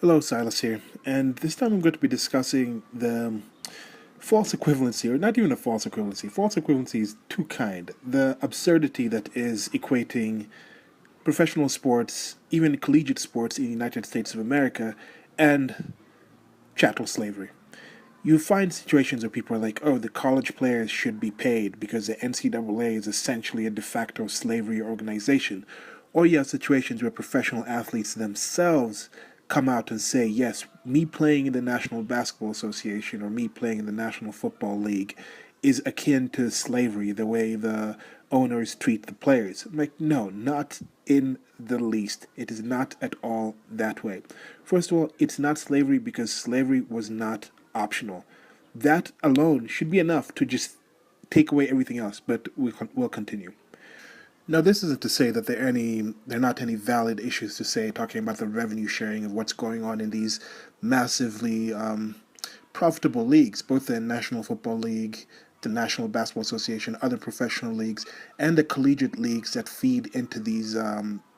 Hello, Silas here, and this time I'm going to be discussing the false equivalency, or not even a false equivalency. False equivalency is too kind. The absurdity that is equating professional sports, even collegiate sports in the United States of America, and chattel slavery. You find situations where people are like, oh, the college players should be paid because the NCAA is essentially a de facto slavery organization. Or you have situations where professional athletes themselves come out and say, yes, me playing in the National Basketball Association or me playing in the National Football League is akin to slavery, the way the owners treat the players. I'm like, no, not in the least. It is not at all that way. First of all, it's not slavery because slavery was not optional. That alone should be enough to just take away everything else, but we'll continue. Now, this isn't to say that there are not any valid issues to say talking about the revenue sharing of what's going on in these massively profitable leagues, both the National Football League, the National Basketball Association, other professional leagues, and the collegiate leagues that feed into these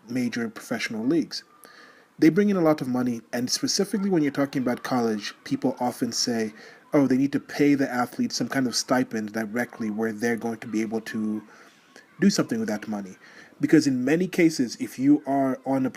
major professional leagues. They bring in a lot of money, and specifically when you're talking about college, people often say, oh, they need to pay the athletes some kind of stipend directly where they're going to be able to do something with that money. Because in many cases, if you are on a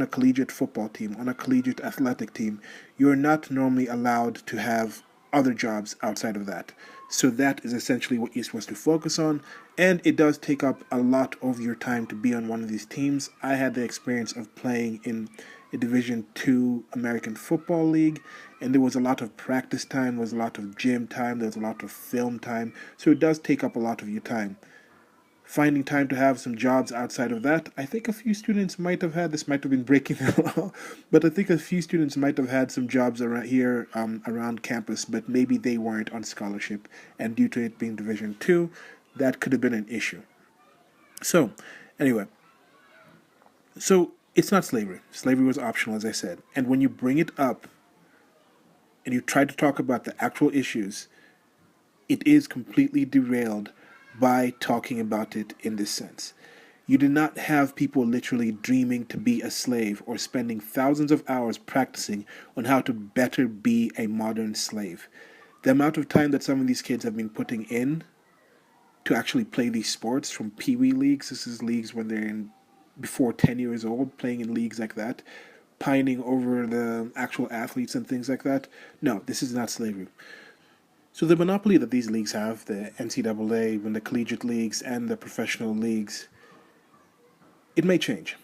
collegiate football team, on a collegiate athletic team, you're not normally allowed to have other jobs outside of that. So that is essentially what you're supposed to focus on, and it does take up a lot of your time to be on one of these teams. I had the experience of playing in a Division Two American Football League, and there was a lot of practice time, there was a lot of gym time, there was a lot of film time, so it does take up a lot of your time. Finding time to have some jobs outside of that, I think a few students might have had, this might have been breaking the law, but I think a few students might have had some jobs around here, around campus, but maybe they weren't on scholarship, and due to it being Division Two, that could have been an issue. So, anyway, so it's not slavery. Slavery was optional, as I said, and when you bring it up and you try to talk about the actual issues, it is completely derailed by talking about it in this sense. You did not have people literally dreaming to be a slave or spending thousands of hours practicing on how to better be a modern slave. The amount of time that some of these kids have been putting in to actually play these sports from pee wee leagues, this is leagues when they're in before 10 years old, playing in leagues like that, pining over the actual athletes and things like that. No, this is not slavery. So the monopoly that these leagues have, the NCAA, when the collegiate leagues and the professional leagues, it may change.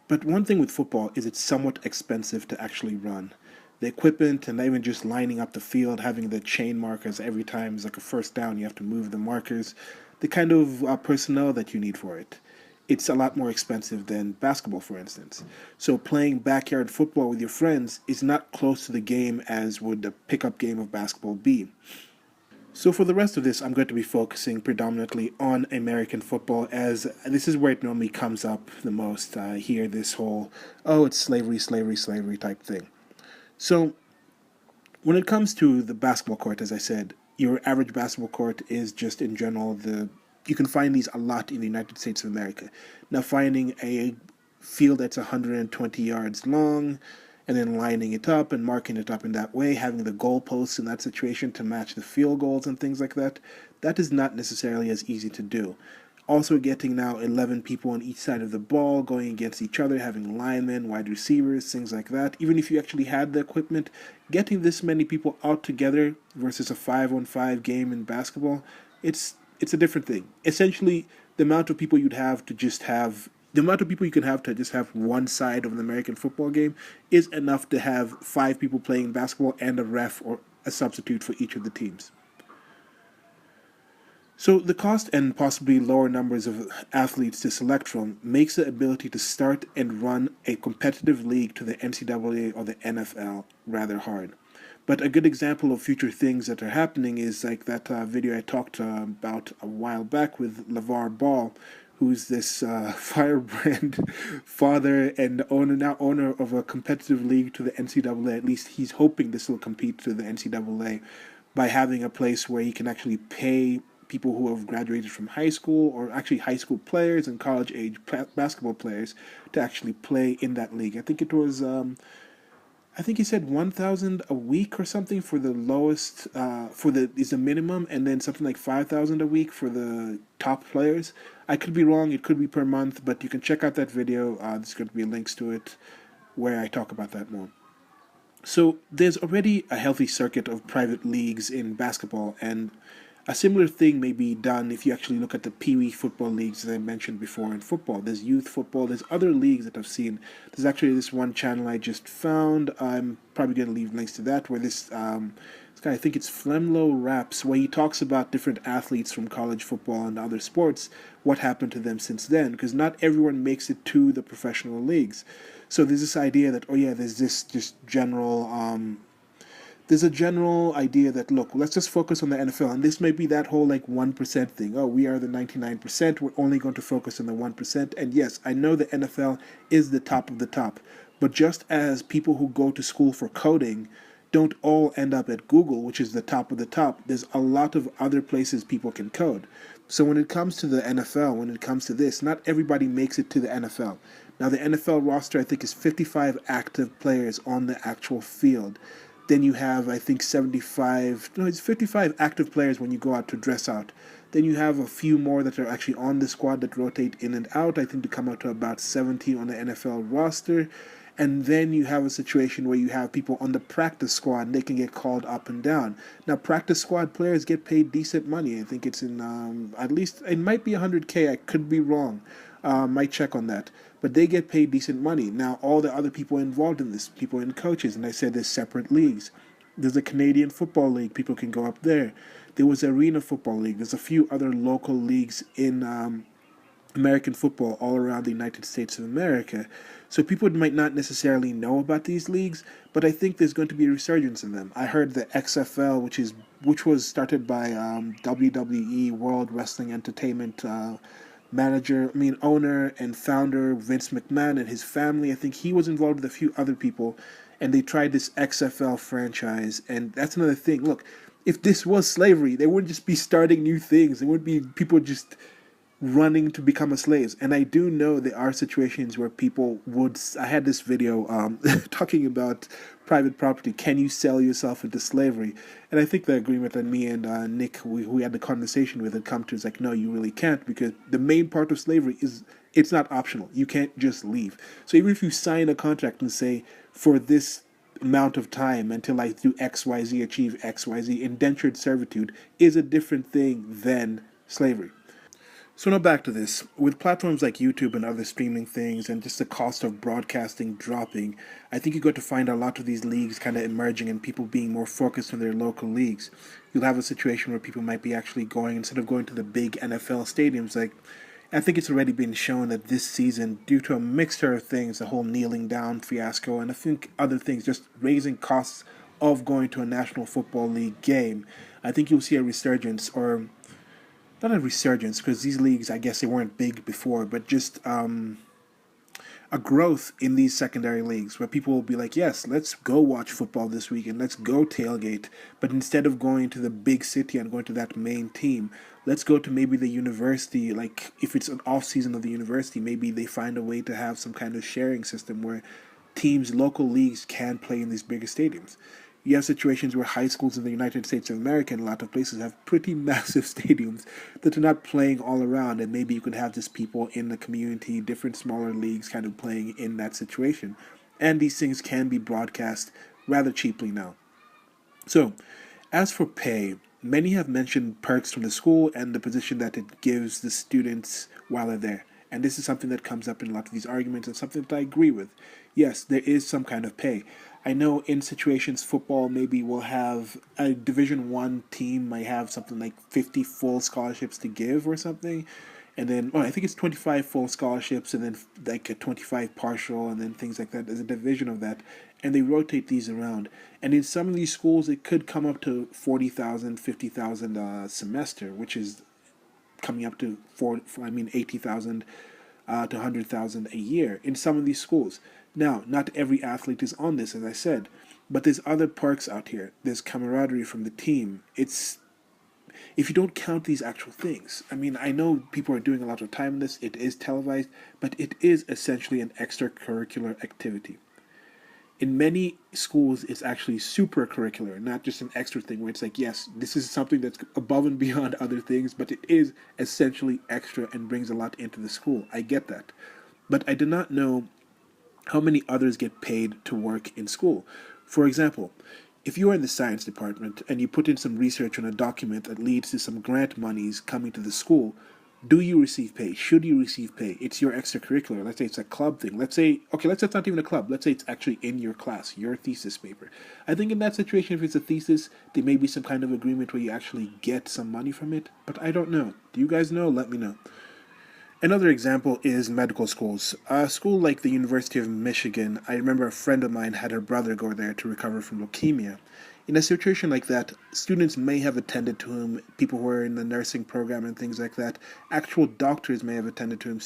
But one thing with football is it's somewhat expensive to actually run. The equipment and even just lining up the field, having the chain markers every time is like a first down, you have to move the markers, the kind of personnel that you need for it. It's a lot more expensive than basketball, for instance. So playing backyard football with your friends is not close to the game as would the pickup game of basketball be. So for the rest of this, I'm going to be focusing predominantly on American football, as this is where it normally comes up the most. I hear this whole, oh, it's slavery, slavery, slavery type thing. So when it comes to the basketball court, as I said, your average basketball court is just in general you can find these a lot in the United States of America. Now finding a field that's 120 yards long and then lining it up and marking it up in that way, having the goalposts in that situation to match the field goals and things like that, that is not necessarily as easy to do. Also, getting now 11 people on each side of the ball going against each other, having linemen, wide receivers, things like that. Even if you actually had the equipment, getting this many people out together versus a 5-on-5 game in basketball, it's a different thing. Essentially, the amount of people you'd have to just have the amount of people you can have to just have one side of an American football game is enough to have five people playing basketball and a ref or a substitute for each of the teams. So the cost and possibly lower numbers of athletes to select from makes the ability to start and run a competitive league to the NCAA or the NFL rather hard. But a good example of future things that are happening is like that video I talked about a while back with LeVar Ball, who's this firebrand father and owner of a competitive league to the NCAA. At least he's hoping this will compete to the NCAA by having a place where he can actually pay people who have graduated from high school, or actually high school players and college age basketball players, to actually play in that league. I think it was I think he said 1,000 a week or something for the lowest, for the is the minimum, and then something like 5,000 a week for the top players. I could be wrong; it could be per month, but you can check out that video. There's going to be links to it where I talk about that more. So there's already a healthy circuit of private leagues in basketball, and a similar thing may be done if you actually look at the Pee Wee football leagues that I mentioned before in football. There's youth football, there's other leagues that I've seen. There's actually this one channel I just found. I'm probably going to leave links to that, where this guy, I think it's Flemlo Raps, where he talks about different athletes from college football and other sports, what happened to them since then, because not everyone makes it to the professional leagues. So there's this idea that, oh yeah, there's this just general there's a general idea that, look, let's just focus on the NFL, and this may be that whole like 1% thing. Oh, we are the 99%, we're only going to focus on the 1%. And yes, I know the NFL is the top of the top, but just as people who go to school for coding don't all end up at Google, which is the top of the top, there's a lot of other places people can code. So when it comes to the NFL, when it comes to this, not everybody makes it to the NFL. Now the NFL roster, I think, is 55 active players on the actual field. Then you have, I think, 75, no, it's 55 active players when you go out to dress out. Then you have a few more that are actually on the squad that rotate in and out, I think, to come out to about 70 on the NFL roster. And then you have a situation where you have people on the practice squad, and they can get called up and down. Now, practice squad players get paid decent money. I think it's in, at least, it might be 100K, I could be wrong. Might check on that. But they get paid decent money. Now, all the other people involved in this, people in coaches, and I said there's separate leagues. There's a Canadian Football League, people can go up there. There was Arena Football League. There's a few other local leagues in American football all around the United States of America. So people might not necessarily know about these leagues, but I think there's going to be a resurgence in them. I heard the XFL, which was started by WWE, World Wrestling Entertainment owner and founder Vince McMahon and his family. I think he was involved with a few other people, and they tried this XFL franchise. And that's another thing. Look, if this was slavery, they wouldn't just be starting new things. There would be people just running to become a slaves. And I do know there are situations where people would. I had this video talking about private property. Can you sell yourself into slavery? And I think the agreement that me and Nick, we had the conversation with, had come to is like, no, you really can't, because the main part of slavery is it's not optional. You can't just leave. So even if you sign a contract and say, for this amount of time until I do XYZ, achieve XYZ, indentured servitude is a different thing than slavery. So now back to this. With platforms like YouTube and other streaming things, and just the cost of broadcasting dropping, I think you're going to find a lot of these leagues kind of emerging and people being more focused on their local leagues. You'll have a situation where people might be actually going, instead of going to the big NFL stadiums, like, I think it's already been shown that this season, due to a mixture of things, the whole kneeling down fiasco, and I think other things, just raising costs of going to a National Football League game, I think you'll see a resurgence, or not a resurgence, because these leagues, I guess they weren't big before, but just a growth in these secondary leagues where people will be like, yes, let's go watch football this weekend, let's go tailgate, but instead of going to the big city and going to that main team, let's go to maybe the university. Like, if it's an off season of the university, maybe they find a way to have some kind of sharing system where teams, local leagues, can play in these bigger stadiums. You have situations where high schools in the United States of America and a lot of places have pretty massive stadiums that are not playing all around, and maybe you could have just people in the community, different smaller leagues kind of playing in that situation. And these things can be broadcast rather cheaply now. So, as for pay, many have mentioned perks from the school and the position that it gives the students while they're there. And this is something that comes up in a lot of these arguments, and something that I agree with. Yes, there is some kind of pay. I know in situations football maybe will have a Division One team might have something like 50 full scholarships to give or something, and then I think it's 25 full scholarships and then like a 25 partial and then things like that. There's a division of that, and they rotate these around. And in some of these schools, it could come up to 40,000, 50,000 a semester, which is coming up to 80,000 to 100,000 a year in some of these schools. Now, not every athlete is on this, as I said, but there's other perks out here. There's camaraderie from the team. if you don't count these actual things. I mean, I know people are doing a lot of time in this, it is televised, but it is essentially an extracurricular activity. In many schools, it's actually super curricular, not just an extra thing where it's like, yes, this is something that's above and beyond other things, but it is essentially extra and brings a lot into the school. I get that. But I do not know how many others get paid to work in school. For example, if you are in the science department and you put in some research on a document that leads to some grant monies coming to the school, do you receive pay? Should you receive pay? It's your extracurricular. Let's say it's a club thing. Let's say, okay, let's say it's not even a club. Let's say it's actually in your class, your thesis paper. I think in that situation, if it's a thesis, there may be some kind of agreement where you actually get some money from it, but I don't know. Do you guys know? Let me know. Another example is medical schools. A school like the University of Michigan, I remember a friend of mine had her brother go there to recover from leukemia. In a situation like that, students may have attended to him, people who are in the nursing program and things like that. Actual doctors may have attended to him,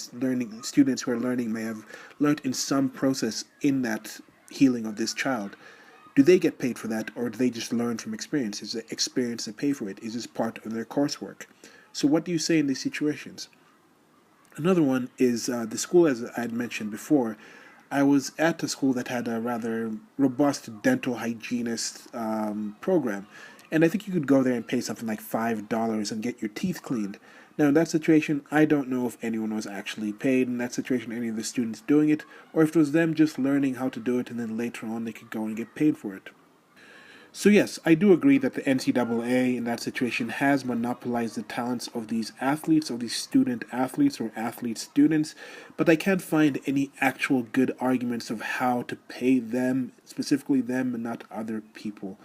students who are learning may have learned in some process in that healing of this child. Do they get paid for that, or do they just learn from experience? Is the experience to pay for it? Is this part of their coursework? So what do you say in these situations? Another one is the school, as I had mentioned before. I was at a school that had a rather robust dental hygienist program, and I think you could go there and pay something like $5 and get your teeth cleaned. Now, in that situation, I don't know if anyone was actually paid in that situation, any of the students doing it, or if it was them just learning how to do it and then later on they could go and get paid for it. So yes, I do agree that the NCAA in that situation has monopolized the talents of these athletes, of these student athletes or athlete students, but I can't find any actual good arguments of how to pay them, specifically them and not other people.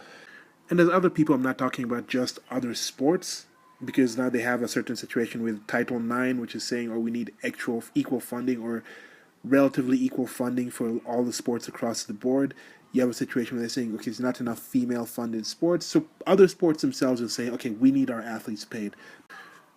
And as other people, I'm not talking about just other sports, because now they have a certain situation with Title IX, which is saying, oh, we need actual equal funding or relatively equal funding for all the sports across the board. You have a situation where they're saying, okay, there's not enough female funded sports. So other sports themselves are saying, okay, we need our athletes paid.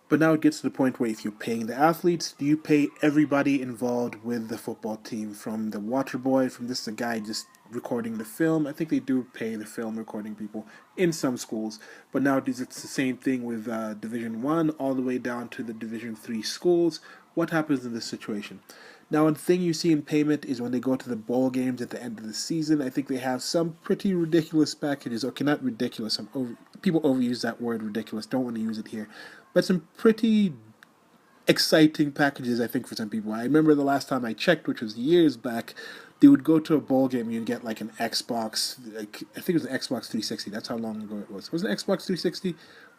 But now it gets to the point where if you're paying the athletes, do you pay everybody involved with the football team? From the water boy, from this the guy just recording the film. I think they do pay the film recording people in some schools. But nowadays it's the same thing with Division 1 all the way down to the Division 3 schools. What happens in this situation? Now, one thing you see in payment is when they go to the bowl games at the end of the season. I think they have some pretty ridiculous packages. Okay, not ridiculous. People overuse that word ridiculous. Don't want to use it here. But some pretty exciting packages, I think, for some people. I remember the last time I checked, which was years back, they would go to a bowl game and you'd get like an Xbox, like I think it was an Xbox 360. That's how long ago it was. Was it an Xbox 360 or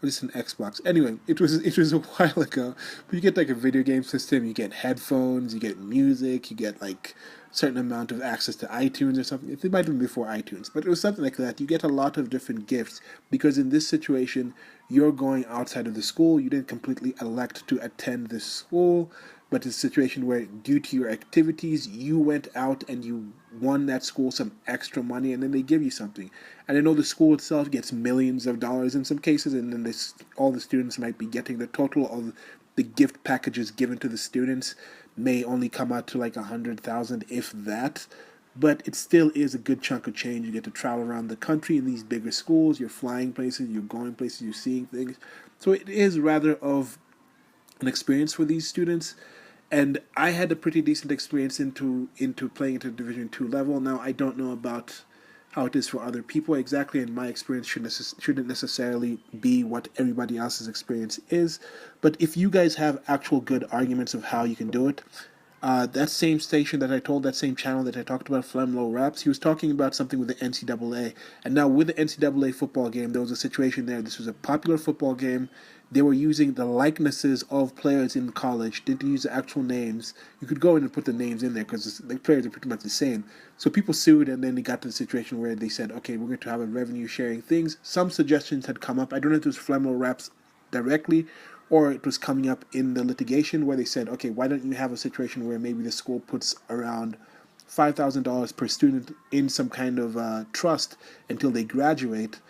just an Xbox? Anyway, it was a while ago. But you get like a video game system, you get headphones, you get music, you get like a certain amount of access to iTunes or something. It might have been before iTunes, but it was something like that. You get a lot of different gifts because in this situation, you're going outside of the school. You didn't completely elect to attend this school, but it's a situation where due to your activities, you went out and you won that school some extra money and then they give you something. And I know the school itself gets millions of dollars in some cases, and then all the students might be getting the total of the gift packages given to the students may only come out to like 100,000, if that. But it still is a good chunk of change. You get to travel around the country in these bigger schools. You're flying places, you're going places, you're seeing things. So it is rather of an experience for these students. And I had a pretty decent experience into playing into Division 2 level. Now I don't know about how it is for other people exactly, and my experience shouldn't necessarily be what everybody else's experience is. But if you guys have actual good arguments of how you can do it, that same station that same channel that I talked about, Flemlo Raps, he was talking about something with the NCAA. And now with the NCAA football game, there was a situation there. This was a popular football game. They were using the likenesses of players in college, didn't use the actual names. You could go in and put the names in there because the players are pretty much the same. So people sued, and then they got to the situation where they said, okay, we're going to have a revenue sharing things. Some suggestions had come up. I don't know if it was Flemlo Raps directly, or it was coming up in the litigation where they said, okay, why don't you have a situation where maybe the school puts around $5,000 per student in some kind of trust until they graduate,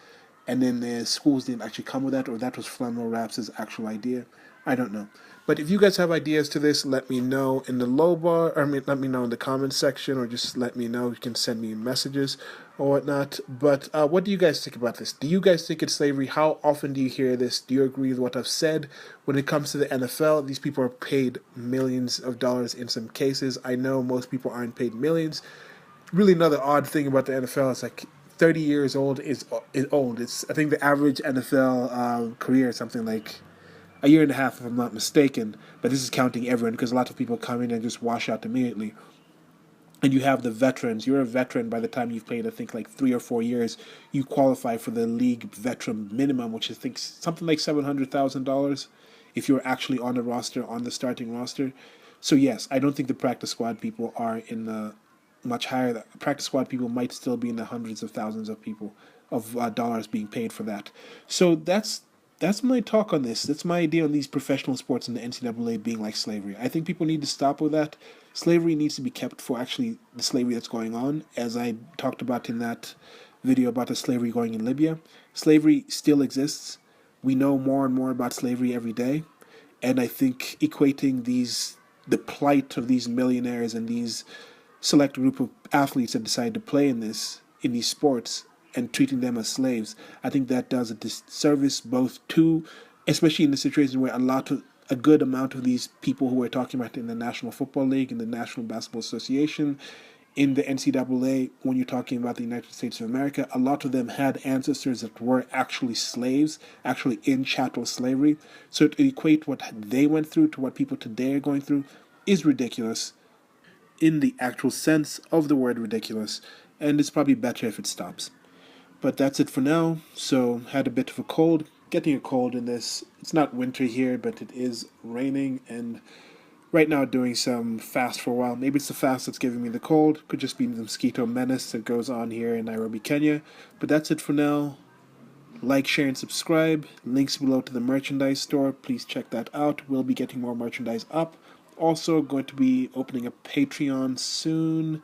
and then the schools didn't actually come with that, or that was Flemlo Raps' actual idea. I don't know. But if you guys have ideas to this, let me know in the low bar, or let me know in the comments section, or just let me know. You can send me messages or whatnot. But what do you guys think about this? Do you guys think it's slavery? How often do you hear this? Do you agree with what I've said? When it comes to the NFL, these people are paid millions of dollars in some cases. I know most people aren't paid millions. Really, another odd thing about the NFL is like 30 years old is old. It's, I think the average NFL career is something like a year and a half, if I'm not mistaken. But this is counting everyone, because a lot of people come in and just wash out immediately. And you have the veterans. You're a veteran by the time you've played, I think, like 3 or 4 years. You qualify for the league veteran minimum, which I think something like $700,000 if you're actually on the roster, on the starting roster. So yes, I don't think the practice squad people are in the much higher. The practice squad people might still be in the hundreds of thousands of people of dollars being paid for that. So that's my talk on this. That's my idea on these professional sports and the NCAA being like slavery. I think people need to stop with that. Slavery needs to be kept for actually the slavery that's going on, as I talked about in that video about the slavery going in Libya. Slavery still exists. We know more and more about slavery every day, and I think equating the plight of these millionaires and these select group of athletes that decide to play in these sports and treating them as slaves, I think that does a disservice both to, especially in the situation where a good amount of these people who we're talking about in the National Football League, in the National Basketball Association, in the NCAA, when you're talking about the United States of America, a lot of them had ancestors that were actually slaves, actually in chattel slavery. So to equate what they went through to what people today are going through is ridiculous in the actual sense of the word ridiculous, and it's probably better if it stops. But that's it for now. So, had a bit of a cold. Getting a cold in this. It's not winter here, but it is raining, and right now doing some fast for a while. Maybe it's the fast that's giving me the cold. Could just be the mosquito menace that goes on here in Nairobi, Kenya. But that's it for now. Like, share, and subscribe. Links below to the merchandise store. Please check that out. We'll be getting more merchandise up. Also, going to be opening a Patreon soon.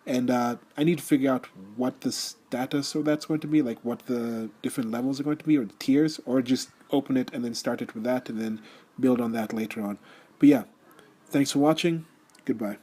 And I need to figure out what the status of that's going to be, like what the different levels are going to be, or the tiers, or just open it and then start it with that and then build on that later on. But yeah, thanks for watching. Goodbye.